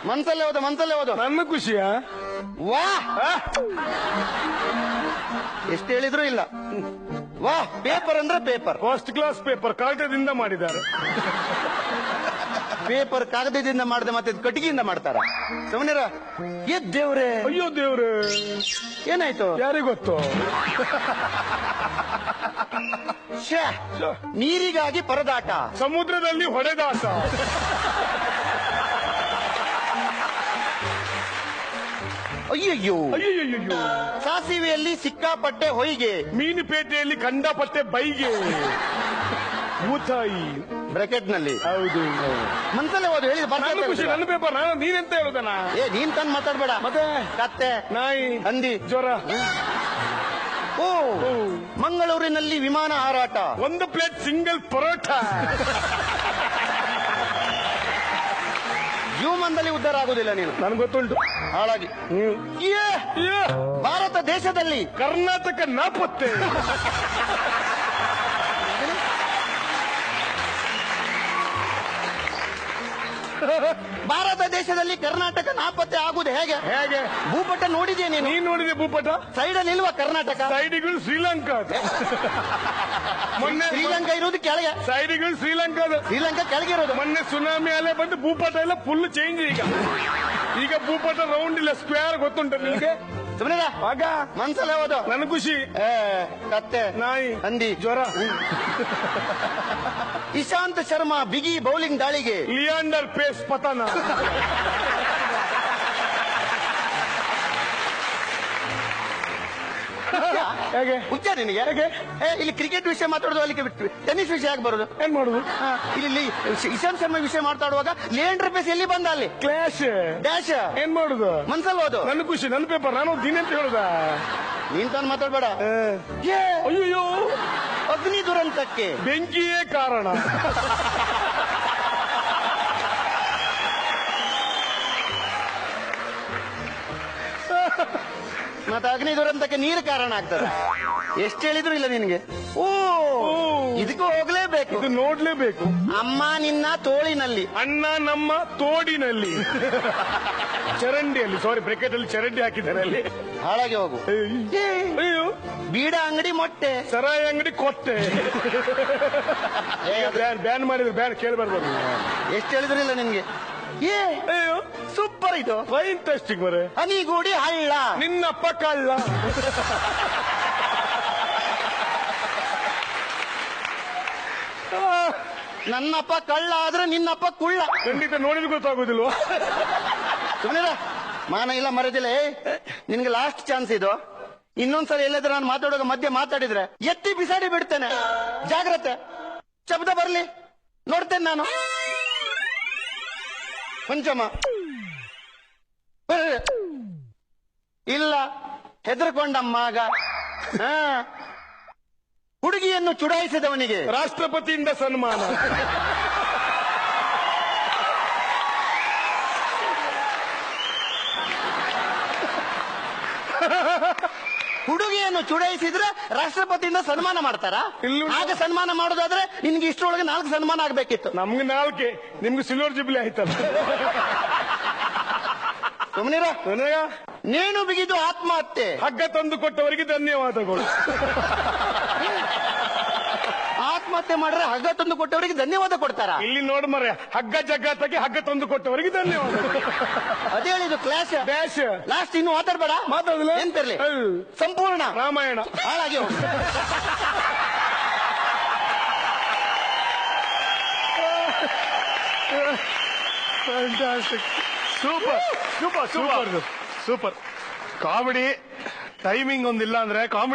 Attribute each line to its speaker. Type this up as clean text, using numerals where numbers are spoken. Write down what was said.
Speaker 1: ಮನ್ಸಲ್ಲೇ ಓದು, ಮನ್ಸಲ್ಲೇ ಓದು.
Speaker 2: ನನ್ನ ಖುಷಿಯ
Speaker 1: ವಾ ಎಷ್ಟು ಹೇಳಿದ್ರು ಇಲ್ಲ. ವಾ ಪೇಪರ್ ಅಂದ್ರೆ ಪೇಪರ್,
Speaker 2: ಫಸ್ಟ್ ಕ್ಲಾಸ್ ಪೇಪರ್ ಕಾಗದದಿಂದ ಮಾಡಿದ್ದಾರೆ.
Speaker 1: ಪೇಪರ್ ಕಾಗದದಿಂದ ಮಾಡದೆ ಮತ್ತೆ ಕಟ್ಟಿಗೆಯಿಂದ ಮಾಡ್ತಾರ. ಸುಮ್ಮನಿರ. ದೇವ್ರೆ,
Speaker 2: ಅಯ್ಯೋ ದೇವ್ರೆ,
Speaker 1: ಏನಾಯ್ತು
Speaker 2: ಯಾರಿಗ್ ಗೊತ್ತು.
Speaker 1: ಶ್ಯಾ, ನೀರಿಗಾಗಿ ಪರದಾಟ,
Speaker 2: ಸಮುದ್ರದಲ್ಲಿ ಹೊಡೆದಾಟ.
Speaker 1: ಅಯ್ಯಯ್ಯೋ,
Speaker 2: ಅಯ್ಯಯ್ಯೋ,
Speaker 1: ಸಾಸಿವೆಯಲ್ಲಿ ಸಿಕ್ಕಾಪಟ್ಟೆ ಹೊಯ್ಗೆ,
Speaker 2: ಮೀನುಪೇಟೆಯಲ್ಲಿ ಕಂಡಪಟ್ಟೆ ಬೈಗೆ, ಭೂತಾಯಿ
Speaker 1: ಬ್ರಾಕೆಟ್ ನಲ್ಲಿ.
Speaker 2: ಹೌದು.
Speaker 1: ಮನ್ಸಲ್ಲೇ ಓದು, ಹೇಳಿ
Speaker 2: ನನ್ನ ಖುಷಿ, ನನ್ನ ಪೇಪರ್. ನೀನೆಂತ ಹೇಳುದನ?
Speaker 1: ನೀನ್ ತಂದ್ ಮಾತಾಡ್ಬೇಡ.
Speaker 2: ಮತ್ತೆ
Speaker 1: ಕತ್ತೆ,
Speaker 2: ನಾಯಿ,
Speaker 1: ಹಂದಿ,
Speaker 2: ಜ್ವರ.
Speaker 1: ಓ, ಮಂಗಳೂರಿನಲ್ಲಿ ವಿಮಾನ ಹಾರಾಟ,
Speaker 2: 1 ಪ್ಲೇಟ್ ಸಿಂಗಲ್ ಪರೋಟ.
Speaker 1: ಜೀವಮಾನದಲ್ಲಿ ಉದ್ಧಾರ ಆಗುದಿಲ್ಲ ನೀನು,
Speaker 2: ನನ್ಗೆ ಗೊತ್ತುಂಟು.
Speaker 1: ಹಾಳಾಗಿ. ಭಾರತ ದೇಶದಲ್ಲಿ
Speaker 2: ಕರ್ನಾಟಕ ನಾಪತ್ತೆ.
Speaker 1: ಭಾರತ ದೇಶದಲ್ಲಿ ಕರ್ನಾಟಕ ನಾಪತ್ತೆ ಆಗುದು ಹೇಗೆ?
Speaker 2: ಹೇಗೆ?
Speaker 1: ಭೂಪಟ ನೋಡಿದ್ಯಾ ನೀನು?
Speaker 2: ನೀನ್ ನೋಡಿದೆ ಭೂಪಟ?
Speaker 1: ಸೈಡ್ ಅಲ್ಲಿ ಇಲ್ವಾ ಕರ್ನಾಟಕ?
Speaker 2: ಸೈಡಿಗಳು ಶ್ರೀಲಂಕಾ. ಮೊನ್ನೆ
Speaker 1: ಶ್ರೀಲಂಕಾ ಇರೋದು ಕೆಳಗೆ,
Speaker 2: ಸೈಡಿಗಳು ಶ್ರೀಲಂಕಾದ.
Speaker 1: ಶ್ರೀಲಂಕಾ ಕೆಳಗೆ ಇರೋದು.
Speaker 2: ಮೊನ್ನೆ ಸುನಾಮಿ ಅಲೆ ಬಂದು ಭೂಪಟ ಎಲ್ಲ ಫುಲ್ ಚೇಂಜ್. ಈಗ ಭೂಪಟ ರೌಂಡ್ ಇಲ್ಲ, ಸ್ಕ್ವೇರ್. ಗೊತ್ತುಂಟ ನಿಮ್ಗೆ?
Speaker 1: ಸುಮ್ಮನೆ
Speaker 2: ಆಗ
Speaker 1: ಮನ್ಸಲ್ಲೇ ಓದು.
Speaker 2: ನನ್ನ ಖುಷಿ.
Speaker 1: ಕತ್ತೆ,
Speaker 2: ನಾಯಿ,
Speaker 1: ಹಂದಿ,
Speaker 2: ಜ್ವರ.
Speaker 1: ಇಶಾಂತ್ ಶರ್ಮಾ ಬಿಗಿ ಬೌಲಿಂಗ್ ದಾಳಿಗೆ,
Speaker 2: ಲಿಯಾಂಡರ್ ಪೇಸ್ ಪತನ. ಹೇಗೆ?
Speaker 1: ಹುಚ್ಚ ನಿನಗೆ?
Speaker 2: ಹೇಗೆ?
Speaker 1: ಇಲ್ಲಿ ಕ್ರಿಕೆಟ್ ವಿಷಯ ಮಾತಾಡೋದು, ಅಲ್ಲಿ ಟೆನ್ನಿಸ್ ವಿಷಯ ಯಾಕೆ ಬರೋದು?
Speaker 2: ಏನ್ ಮಾಡುದು?
Speaker 1: ಇಲ್ಲಿ ಇಶಾಂತ್ ಶರ್ಮಾ ವಿಷಯ ಮಾತಾಡುವಾಗ ಲಿಯಾಂಡರ್ ಪೇಸ್ ಎಲ್ಲಿ ಬಂದ? ಅಲ್ಲಿ
Speaker 2: ಕ್ಲಾಶ್
Speaker 1: ಡ್ಯಾಶ್.
Speaker 2: ಏನ್ ಮಾಡುದು?
Speaker 1: ಮನ್ಸಲ್ಲಿ ಓದು.
Speaker 2: ನನ್ನ ಖುಷಿ, ನನ್ನ ಪೇಪರ್. ನಾನು ದಿನ ಅಂತ ಹೇಳುದ?
Speaker 1: ನೀನ್ ತಾನು ಮಾತಾಡ್ಬೇಡ.
Speaker 2: ಅಯ್ಯೋ,
Speaker 1: ಅಗ್ನಿ ದುರಂತಕ್ಕೆ
Speaker 2: ಬೆಂಕಿಯೇ ಕಾರಣ.
Speaker 1: ಮತ್ತೆ ಅಗ್ನಿ ದುರಂತಕ್ಕೆ ನೀರು ಕಾರಣ ಆಗ್ತದೆ. ಎಷ್ಟು ಹೇಳಿದ್ರು ಇಲ್ಲ ನಿನಗೆ. ಓ, ಇದಕ್ಕೂ ಹೋಗ್ಲೇಬೇಕು,
Speaker 2: ಇದು ನೋಡ್ಲೇಬೇಕು.
Speaker 1: ಅಮ್ಮ ನಿನ್ನ ತೋಳಿನಲ್ಲಿ,
Speaker 2: ಅಣ್ಣ ನಮ್ಮ ತೋಡಿನಲ್ಲಿ. ಚರಂಡಿಯಲ್ಲಿ, ಸಾರಿ ಬ್ರೆಕೆಟ್ ಅಲ್ಲಿ ಚರಂಡಿ ಹಾಕಿದ್ದಾರೆ ಅಲ್ಲಿ.
Speaker 1: ಹಾಳಾಗಿ ಹೋಗು.
Speaker 2: ಅಯ್ಯೋ,
Speaker 1: ಬೀಡ ಅಂಗಡಿ ಮೊಟ್ಟೆ,
Speaker 2: ಸರಾಯಿ ಅಂಗಡಿ ಕೊಟ್ಟೆ. ಬ್ಯಾನ್ ಮಾಡಿದ್ರು, ಬ್ಯಾನ್ ಕೇಳಬಾರ್ದು.
Speaker 1: ಎಷ್ಟು ಹೇಳಿದ್ರು ಇಲ್ಲ ನಿನ್ಗೆ.
Speaker 2: ಅಯ್ಯೋ,
Speaker 1: ಸೂಪರ್ ಇದು.
Speaker 2: ಇಂಟ್ರೆಸ್ಟಿಂಗ್ ಬರೇ.
Speaker 1: ಹನಿಗೂಡಿ ಹಳ್ಳ,
Speaker 2: ನಿನ್ನಪ್ಪ ಕಳ್ಳ.
Speaker 1: ನನ್ನಪ್ಪ ಕಳ್ಳ ಆದ್ರೆ ನಿನ್ನಪ್ಪ ಕುಳ್ಳ.
Speaker 2: ಖಂಡಿತ ನೋಡಿದ್ರೆ ಗೊತ್ತಾಗೋದಿಲ್ವ?
Speaker 1: ಸುಮ್ಮನೆ ಮಾನ ಇಲ್ಲ ಮರದಿಲ್ಲ. ನಿನ್ಗೆ ಲಾಸ್ಟ್ ಚಾನ್ಸ್ ಇದು. ಇನ್ನೊಂದ್ಸಲ ಎಲ್ಲಾದ್ರೂ ನಾನು ಮಾತಾಡುವಾಗ ಮಧ್ಯೆ ಮಾತಾಡಿದ್ರೆ ಎತ್ತಿ ಬಿಸಾಡಿ ಬಿಡ್ತೇನೆ. ಜಾಗ್ರತೆ. ಶಬ್ದ ಬರ್ಲಿ ನೋಡ್ತೇನೆ ನಾನು. ಪಂಚಮ ಇಲ್ಲ, ಹೆದರ್ಕೊಂಡಮ್ಮ ಆಗ. ಹುಡುಗಿಯನ್ನು ಚುಡಾಯಿಸಿದವನಿಗೆ
Speaker 2: ರಾಷ್ಟ್ರಪತಿಯಿಂದ ಸನ್ಮಾನ.
Speaker 1: ಹುಡುಗಿಯನ್ನು ಚುಡಾಯಿಸಿದ್ರೆ ರಾಷ್ಟ್ರಪತಿಯಿಂದ ಸನ್ಮಾನ ಮಾಡ್ತಾರ? ಆಗ ಸನ್ಮಾನ ಮಾಡೋದಾದ್ರೆ ನಿನ್ಗೆ ಇಷ್ಟರೊಳಗೆ 4 ಸನ್ಮಾನ ಆಗ್ಬೇಕಿತ್ತು.
Speaker 2: ನಮ್ಗೆ 4, ನಿಮ್ಗೆ ಸಿಲ್ವರ್ ಜುಬ್ಲಿ ಆಯ್ತಲ್ಲ.
Speaker 1: ಸುಮ್ಮನಿರ. ನೇಣು ಬಿಗಿದು ಆತ್ಮಹತ್ಯೆ,
Speaker 2: ಹಗ್ಗ ತಂದು ಕೊಟ್ಟವರಿಗೆ ಧನ್ಯವಾದಗಳು.
Speaker 1: ಆತ್ಮಹತ್ಯೆ ಮಾಡ್ರೆ ಹಗ್ಗ ತಂದು ಕೊಟ್ಟವರಿಗೆ ಧನ್ಯವಾದ ಕೊಡ್ತಾರ?
Speaker 2: ಇಲ್ಲಿ ನೋಡ್ ಮರ್ರೆ, ಹಗ್ಗ ಜಗ್ಗಾತಕ್ಕೆ ಹಗ್ಗ ತಂದು ಕೊಟ್ಟವರಿಗೆ ಧನ್ಯವಾದಗಳು.
Speaker 1: ಅದೇ ಹೇಳಿದ್ದು ಕ್ಲಾಶ್
Speaker 2: ಡ್ಯಾಶ್.
Speaker 1: ಲಾಸ್ಟ್ ಇನ್ನು ಮಾತಾಡ್ಬೇಡ.
Speaker 2: ಮಾತಾಡಲ್ಲ
Speaker 1: ಎಂತಿರ್ಲಿ, ಸಂಪೂರ್ಣ
Speaker 2: ರಾಮಾಯಣ
Speaker 1: ಹಾಳಾಗಿ ಹೋಗಿ.
Speaker 2: Super super super super. Comedy timing ಒಂದಿಲ್ಲ ಅಂದ್ರೆ ಕಾಮಿಡಿ